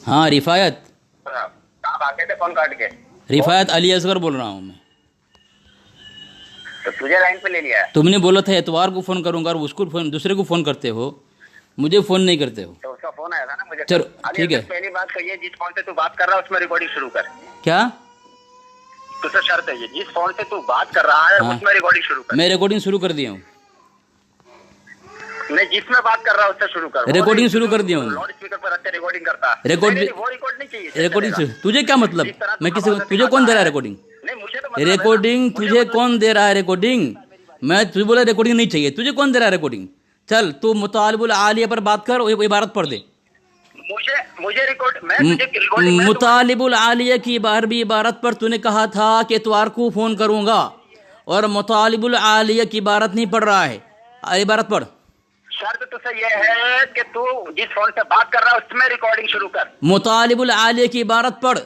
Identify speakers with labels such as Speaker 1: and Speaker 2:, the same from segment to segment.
Speaker 1: हाँ रिफायत,
Speaker 2: आप आके थे फोन काट के?
Speaker 1: रिफायत अली असगर बोल रहा हूँ मैं।
Speaker 2: तो तुझे लाइन पे ले लिया है?
Speaker 1: तुमने बोला था एतवार को फ़ोन करूँगा और उसको फोन, दूसरे को फ़ोन करते हो, मुझे फ़ोन नहीं करते हो।
Speaker 2: तो उसका फोन आया था ना मुझे।
Speaker 1: चलो ठीक है।
Speaker 2: पहली बात कहिए, जिस फोन से तू बात कर रहा है उसमें रिकॉर्डिंग शुरू कर।
Speaker 1: क्या
Speaker 2: तुझसे शर्त है ये, जिस फोन से तू बात कर रहा है
Speaker 1: हाँ।
Speaker 2: उसमें रिकॉर्डिंग शुरू कर।
Speaker 1: मैं रिकॉर्डिंग शुरू कर दिया हूँ।
Speaker 2: नहीं, जिसमें बात कर रहा है उससे शुरू कर।
Speaker 1: रिकॉर्डिंग शुरू कर दिया हूँ।
Speaker 2: लाउड स्पीकर पर रख के रिकॉर्डिंग करता है।
Speaker 1: रिकॉर्डिंग,
Speaker 2: वो रिकॉर्ड नहीं चाहिए।
Speaker 1: रिकॉर्डिंग तुझे क्या मतलब? मैं किसी को, तुझे कौन दे रहा है रिकॉर्डिंग?
Speaker 2: नहीं, मुझे तो मतलब
Speaker 1: रिकॉर्डिंग तुझे कौन दे रहा है? रिकॉर्डिंग मैं तुझे बोला रिकॉर्डिंग नहीं चाहिए, तुझे कौन दे रहा है रिकॉर्डिंग? चल तू मुतालिबुल आलिया पर बात कर, वो इबारत पढ़ दे।
Speaker 2: मुझे रिकॉर्ड, मैं तुझे रिकॉर्डिंग
Speaker 1: मुतालिबुल आलिया की 12वीं इबारत पर तूने कहा था कि इतवार को फ़ोन करूँगा, और मुतालिबुल आलिया की इबारत नहीं पढ़ रहा है। इबारत पढ़।
Speaker 2: शर्त तुझसे ये है कि तू जिस फोन से बात कर रहा है उसमें रिकॉर्डिंग शुरू कर।
Speaker 1: मुतालिबुल आलिया की इबारत पढ़,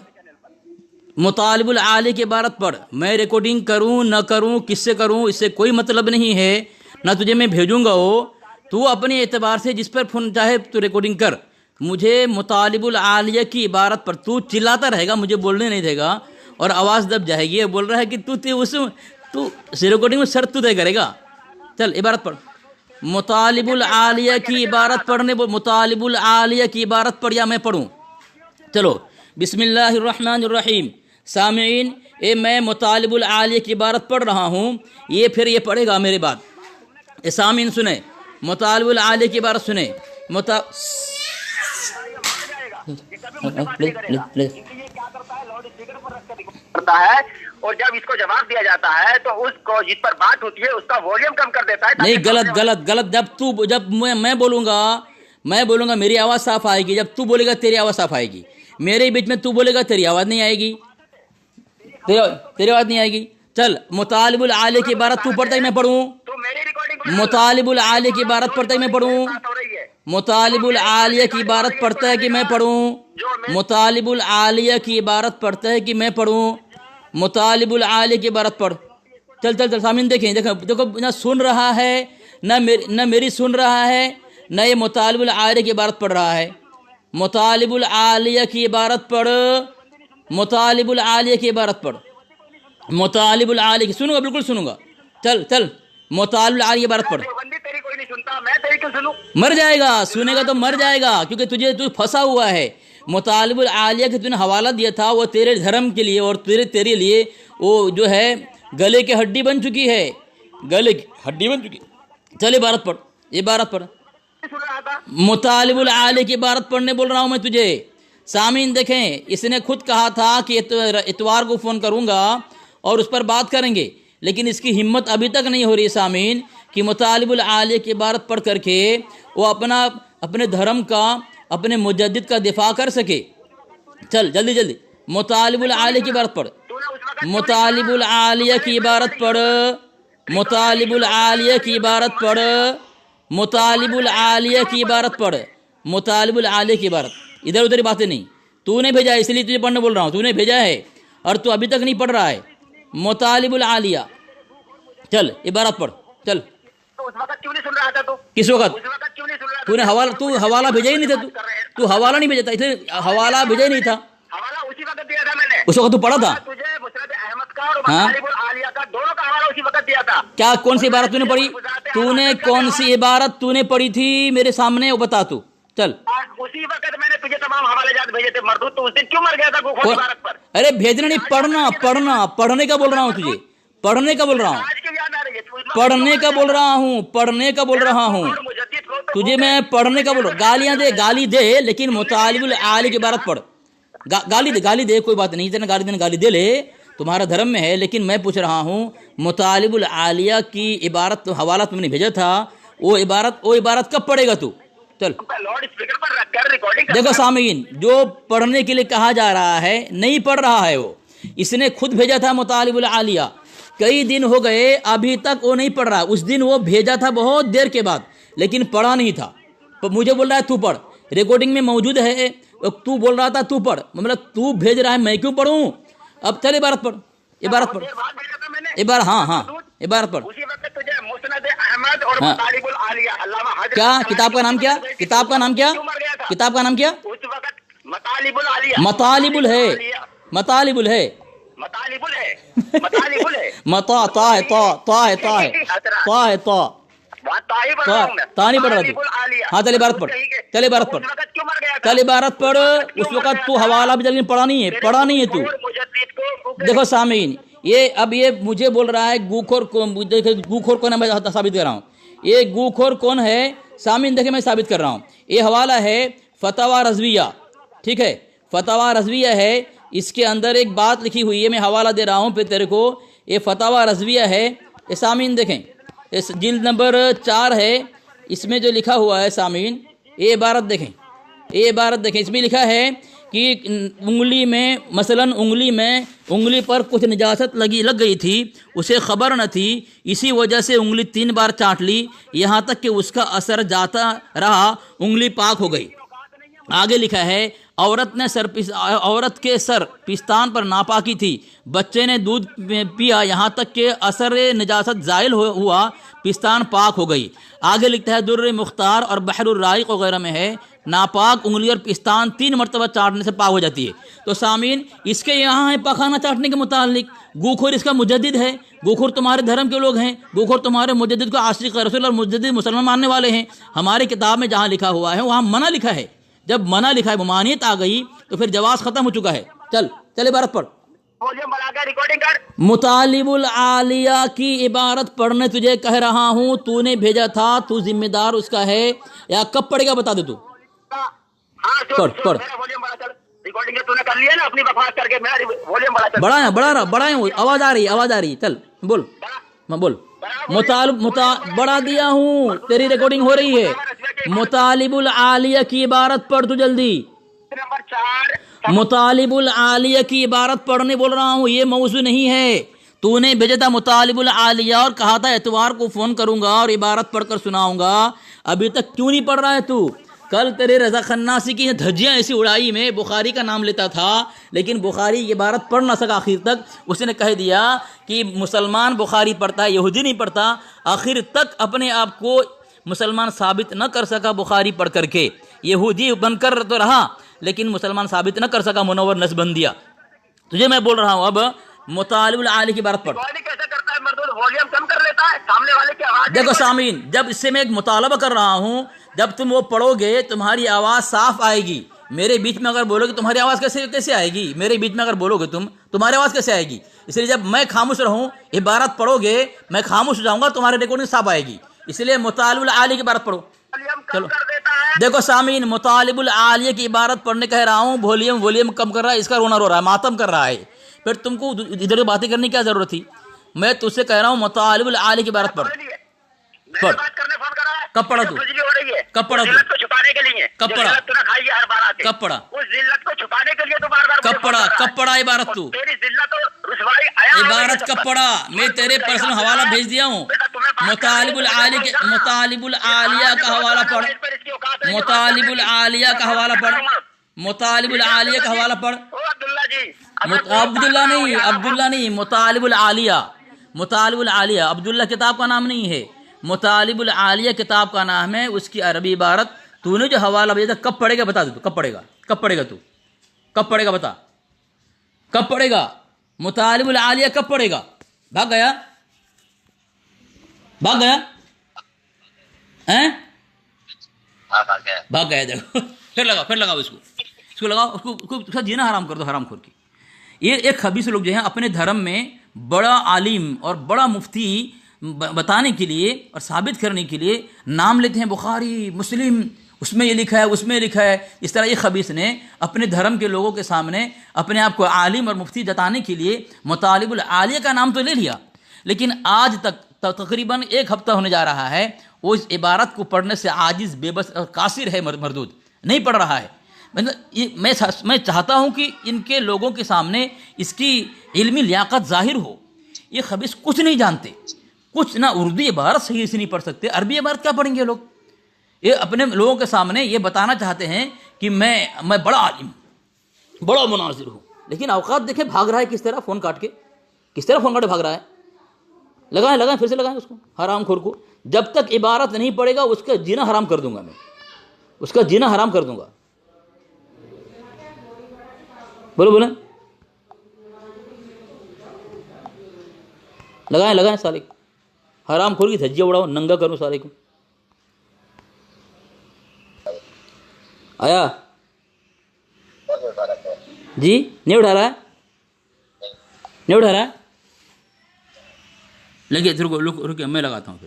Speaker 1: मुतालिबुल आलिया की इबारत पढ़। मैं रिकॉर्डिंग करूं न करूं, किससे करूं, इससे कोई मतलब नहीं है, ना तुझे मैं भेजूंगा वो। तू अपने एतबार से जिस पर फोन चाहे तू रिकॉर्डिंग कर। मुझे मुतालिबुल आलिया की इबारत पर तू चिल्लाता रहेगा, मुझे बोलने नहीं देगा और आवाज़ दब जाएगी। ये बोल रहा है कि तू रिकॉर्डिंग में शर्त तू तय करेगा। चल इबारत पढ़। मुतालिबुल आलिया की इबारत पढ़ने बोल। मुतालिबुल आलिया की इबारत पढ़ या मैं पढ़ूँ? चलो बिस्मिल्लाहिर्रहमानिर्रहीम। सामीन, ए मैं मुतालिबुल आलिया की इबारत पढ़ रहा हूँ, ये फिर ये पढ़ेगा मेरे बाद। ए सामीन सुने, मुतालिबुल आलिया की इबारत सुने।
Speaker 2: करता है और जब इसको जवाब दिया जाता है तो उसको जिस पर बात होती है उसका वॉल्यूम कम कर देता है।
Speaker 1: नहीं, गलत गलत गलत। जब मैं बोलूँगा मेरी आवाज़ साफ आएगी, जब तू बोलेगा तेरी आवाज़ साफ आएगी। मेरे बीच में तू बोलेगा तेरी आवाज़ नहीं आएगी, तेरी आवाज़ नहीं आएगी। चल मुतालिबुल आलिया की इबारत तू पढ़ता ही मैं पढ़ूँ? मुतालिबुल आलिया की इबारत पढ़ता ही मैं पढ़ूँ? मुतालिबुल आलिया की इबारत पढ़ता है कि मैं पढ़ूँ? मुतालिबुल आलिया की इबारत पढ़ता है कि मैं पढ़ूँ? मुतालिबुल आलिया की इबारत पढ़। चल चल चल सामीन, देखें देखो देखो, ना सुन रहा है, न मेरी सुन रहा है, न ये मुतालिबुल आलिया की इबारत पढ़ रहा है। मुतालिबुल आलिया की इबारत पढ़, मुतालिबुल आलिया की इबारत पढ़। मुतालिबुल आलिया की सुनूंगा, बिल्कुल सुनूंगा। चल चल मुतालिबुल आलिया की इबारत पढ़।
Speaker 2: तेरी कोई नहीं सुनता, मैं तेरी क्यों सुनूं?
Speaker 1: मर जाएगा, सुनेगा तो मर जाएगा, क्योंकि तू फंसा हुआ है। मुतालिबुल आलिया के तूने हवाला दिया था, वो तेरे धर्म के लिए और तेरे लिए वो जो है गले की हड्डी बन चुकी है, गले की हड्डी बन चुकी। चल इबारत पढ़, इबारत पढ़। मुतालिबुल आलिया की इबारत पढ़ने बोल रहा हूँ मैं तुझे। सामीन देखें, इसने खुद कहा था कि इतवार को फ़ोन करूँगा और उस पर बात करेंगे, लेकिन इसकी हिम्मत अभी तक नहीं हो रही सामीन कि मुतालिबुल आलिया की इबारत पढ़ करके वो अपने धर्म का, अपने मुजद्दिद का दिफा कर सके। चल जल्दी जल्दी मुतालिबुल आलिया की इबारत पढ़। मुतालिबुल आलिया की इबारत पढ़, मुतालिबुल आलिया की इबारत पढ़, मुतालिबुल आलिया की इबारत पढ़, मुतालिबुल आलिया की इबारत। इधर उधर बातें नहीं, तूने भेजा है इसलिए तुझे पढ़ने बोल रहा हूँ। तूने भेजा है और तू अभी तक नहीं पढ़ रहा है। मुतालिबुल आलिया, चल इबारत पढ़। चल
Speaker 2: उस वक्त क्यों नहीं सुन रहा था तू?
Speaker 1: किस वक्त?
Speaker 2: उस वक्त क्यों नहीं सुन रहा था?
Speaker 1: तू हवाला भेजा ही नहीं था। तू हवाला नहीं भेजा था, इसलिए हवाला भेजा ही नहीं था।
Speaker 2: हवाला उसी वक्त दिया था मैंने।
Speaker 1: उस वक्त तू पढ़ा था?
Speaker 2: तुझे मुसरत अहमद का और मुतालिबुल आलिया का दोनों का हवाला उसी वक्त दिया था।
Speaker 1: क्या कौन सी इबारत तूने पढ़ी? तूने कौन सी इबारत तूने पढ़ी थी मेरे सामने, वो बता तू। चल
Speaker 2: उसी वक्त मैंने तुझे तमाम हवाले जात भेजे थे। मरदूद तो उस दिन क्यों मर गया था गुफा इबारत पर?
Speaker 1: अरे भेजना नहीं, पढ़ने का बोल रहा हूँ तुझे, पढ़ने का बोल रहा हूँ, पढ़ने का बोल रहा हूँ, पढ़ने का बोल रहा हूँ तुझे मैं, पढ़ने का बोल रहा हूँ। गाली दे लेकिन मुतालिबुल आलिया की इबारत पढ़। गाली दे कोई बात नहीं, इतना गाली दे ले, तुम्हारा धर्म में है, लेकिन मैं पूछ रहा हूँ मुतालिबुल आलिया की इबारत हवाला तुमने भेजा था, वो इबारत कब पढ़ेगा तू? चल
Speaker 2: लाउड स्पीकर पर रखकर रिकॉर्डिंग।
Speaker 1: देखो सामीन, जो पढ़ने के लिए कहा जा रहा है नहीं पढ़ रहा है वो। इसने खुद भेजा था मुतालिबुल आलिया, कई दिन हो गए अभी तक वो नहीं पढ़ रहा। उस दिन वो भेजा था बहुत देर के बाद, लेकिन पढ़ा नहीं था। तो मुझे बोल रहा है तू पढ़, रिकॉर्डिंग में मौजूद है, तू बोल रहा था तू पढ़, मतलब तू भेज रहा है मैं क्यों पढ़ूं? अब चल इबारत पढ़, इबारत पढ़, इबारत। हाँ इबारत पढ़।
Speaker 2: उसी वक्त तुझे मुस्नद अहमद और मुतालिबुल आलिया, अल्लामा हजरत
Speaker 1: क्या किताब का नाम क्या? किताब का नाम क्या? किताब का नाम क्या?
Speaker 2: उस वक्त मतालिबुल आलिया,
Speaker 1: मतालिबुल है, मतालिबुल है,
Speaker 2: मतालिबुल है, मतालिबुल है,
Speaker 1: मता ता है, ता ता है, ता है, ता है, ता
Speaker 2: वहाँ ता ही पढ़ रहा हूँ मैं,
Speaker 1: ता नहीं पढ़ रहा
Speaker 2: मतालिबुल आलिया।
Speaker 1: तू। हाँ चल इबारत पढ़, चल इबारत पढ़,
Speaker 2: उस वक्त क्यों मर गया था?
Speaker 1: चल इबारत पढ़। उस वक्त तू हवाला भी जल्दी पढ़ा नहीं है, पढ़ा नहीं है तू।
Speaker 2: मुजद्दिद को
Speaker 1: देखो सामीन, ये अब ये मुझे बोल रहा है गूखोर कौन, देखो गूखोर कौन है, मैं साबित कर रहा हूँ। ये गूखोर कौन है सामीन, देखे मैं साबित कर रहा हूँ। ये हवाला है फतवा रज़विया, ठीक है, फतवा रज़विया है, इसके अंदर एक बात लिखी हुई है, मैं हवाला दे रहा हूँ फिर तेरे को। ये फतवा रज़विया है, ये सामीन देखें, इस जिल्द नंबर 4 है, इसमें जो लिखा हुआ है सामीन, ये इबारत देखें, ये इबारत देखें, इसमें लिखा है कि उंगली में, मसलन उंगली पर कुछ निजासत लग गई थी, उसे खबर न थी, इसी वजह से उंगली 3 बार चाट ली, यहाँ तक कि उसका असर जाता रहा, उंगली पाक हो गई। आगे लिखा है औरत के सर पिस्तान पर नापाकी थी, बच्चे ने दूध पिया, यहाँ तक कि असर निजासत ज़ाइल हुआ, पिस्तान पाक हो गई। आगे लिखता है दुर्र मुख्तार और बहरुर राइक वगैरह में है, नापाक उंगली और पिस्तान 3 मरतबा चाटने से पाक हो जाती है। तो सामीन, इसके यहाँ है पखाना चाटने के मुतालिक, गूखोर इसका मुजद्दिद है, गूखोर तुम्हारे धर्म के लोग हैं, गूखोर तुम्हारे मुजद्दिद को आशिक रसूल और मुजद्दिद मुसलमान मानने वाले हैं। हमारी किताब में जहाँ लिखा हुआ है वहाँ मना लिखा है, जब मना लिखा है, ममानियत आ गई तो फिर जवाज़ ख़त्म हो चुका है। चल इबारत पढ़,
Speaker 2: वॉल्यूम बढ़ाकर रिकॉर्डिंग कर।
Speaker 1: मुतालिबुल आलिया की इबारत पढ़ने तुझे कह रहा हूँ, तूने भेजा था, तू जिम्मेदार उसका है, या कब पढ़ेगा बता दे तू।
Speaker 2: हाँ
Speaker 1: पढ़।
Speaker 2: मेरा वॉल्यूम बढ़ा चल, रिकॉर्डिंग तूने कर लिया ना अपनी बकवास करके, मेरा वॉल्यूम बढ़ा चल।
Speaker 1: बड़ा है, आवाज़ आ रही, चल बोल, मैं बोल। बढ़ा दिया हूँ, तेरी रिकॉर्डिंग हो रही है। मुतालिबुल आलिया की इबारत पढ़ तू जल्दी,
Speaker 2: नंबर 4
Speaker 1: मुतालिबुल आलिया की इबारत पढ़ने बोल रहा हूँ, ये मौजू नहीं है। तूने भेजा था मुतालिबुल आलिया और कहा था एतवार को फ़ोन करूँगा और इबारत पढ़कर सुनाऊँगा, अभी तक क्यों नहीं पढ़ रहा है तू? कल तेरे रज़ा खन्नासी की धज्जियाँ ऐसी उड़ाई में बुखारी का नाम लेता था, लेकिन बुखारी की इबारत पढ़ ना सका। आखिर तक उसने कह दिया कि मुसलमान बुखारी पढ़ता है, यहूदी नहीं पढ़ता। आखिर तक अपने आप को मुसलमान साबित न कर सका बुखारी पढ़ करके, यहूदी बनकर तो रहा लेकिन मुसलमान साबित न कर सका, मुनव्वर नस्बन दिया। तुझे मैं बोल रहा हूँ अब मुतालिबुल आलिया की इबारत पढ़।
Speaker 2: कैसे करता है मर्दूद, वॉल्यूम कम कर लेता है सामने वाले की आवाज।
Speaker 1: देखो सामीन, जब इससे मैं एक मुतालबा कर रहा हूँ, जब तुम वो पढ़ोगे तुम्हारी आवाज़ साफ आएगी। मेरे बीच में अगर बोलोगे तुम्हारी आवाज़ कैसे आएगी? मेरे बीच में अगर बोलोगे तुम्हारी आवाज़ कैसे आएगी? इसलिए जब मैं खामोश रहूँ, इबारत पढ़ोगे, मैं खामोश हो जाऊँगा, तुम्हारी रिकॉर्डिंग साफ आएगी। इसलिए मुतालिबुल आलिया की इबारत पढ़ो। चलो देखो सामीन, मुतालिबुल आलिया की इबारत पढ़ने कह रहा हूँ, वॉल्यूम कम कर रहा है, इसका रोना रो रहा है, मातम कर रहा है। फिर तुमको इधर बातें करने की क्या जरूरत थी? मैं तुझसे कह रहा हूँ मुतालिबुल आलिया की इबारत पढ़। कब पढ़ा तू? कब पढ़ा तू?
Speaker 2: छुपाने के लिए।
Speaker 1: कब पढ़ा?
Speaker 2: हर बार आके।
Speaker 1: कब पढ़ा?
Speaker 2: उस जिल्लत को छुपाने के लिए तो बार-बार
Speaker 1: कब पढ़ा इबारत तू?
Speaker 2: तेरी जिल्लत और रुसवाई आया।
Speaker 1: इबारत कब पढ़ा? मैं तेरे पर्सनल हवाला भेज दिया हूँ। मुतालिबुल आलिया का हवाला पढ़, मुतालिबुल आलिया का हवाला पढ़, मुतालिबुल आलिया का हवाला पढ़।
Speaker 2: अब्दुल्ला जी,
Speaker 1: अब्दुल्ला नहीं, मुतालिबुल आलिया, अब्दुल्ला किताब का नाम नहीं है, मुतालिबुल आलिया किताब का नाम है, उसकी अरबी इबारत। तूने जो हवाला भेजा कब पढ़ेगा बता दे तू, कब पढ़ेगा तू? कब पढ़ेगा बता, कब पढ़ेगा? मुतालिबुल आलिया कब पढ़ेगा? भाग गया हैं? भाग गया। देखो फिर लगाओ इसको लगाओ, उसको जीना हराम कर दो, हराम खोर की। ये एक खबीस लोग जो हैं अपने धर्म में बड़ा आलिम और बड़ा मुफ्ती बताने के लिए और साबित करने के लिए नाम लेते हैं, बुखारी मुस्लिम उसमें ये लिखा है, उसमें लिखा है। इस तरह ये खबीस ने अपने धर्म के लोगों के सामने अपने आप को आलिम और मुफ्ती जताने के लिए मुतालिबुल आलिया का नाम तो ले लिया, लेकिन आज तक तकरीबन 1 हफ्ता होने जा रहा है वो इस इबारत को पढ़ने से आजिज़, बेबस और कासिर है, मरदूद नहीं पढ़ रहा है। मैं चाहता हूँ कि इनके लोगों के सामने इसकी इल्मी लियाकत ज़ाहिर हो। ये खबीस कुछ नहीं जानते, कुछ ना उर्दू इबारत सही से नहीं पढ़ सकते, अरबी इबारत क्या पढ़ेंगे लोग? ये अपने लोगों के सामने ये बताना चाहते हैं कि मैं बड़ा आलिम, बड़ा मुनाजिर हूँ, लेकिन औकात देखें भाग रहा है किस तरह, फ़ोन काट के भाग रहा है। लगाएं फिर से लगाएं उसको, हराम खोर को। जब तक इबारत नहीं पढ़ेगा उसका जीना हराम कर दूंगा, मैं उसका जीना हराम कर दूंगा। بولو بولو لگائیں سارے کو, حرام خور کی دھجیاں اڑاؤ, ننگا کرو سارے کو. آیا جی نہیں اٹھا رہا ہے, نہیں اٹھا رہا ہے, لگے رکو میں لگاتا ہوں.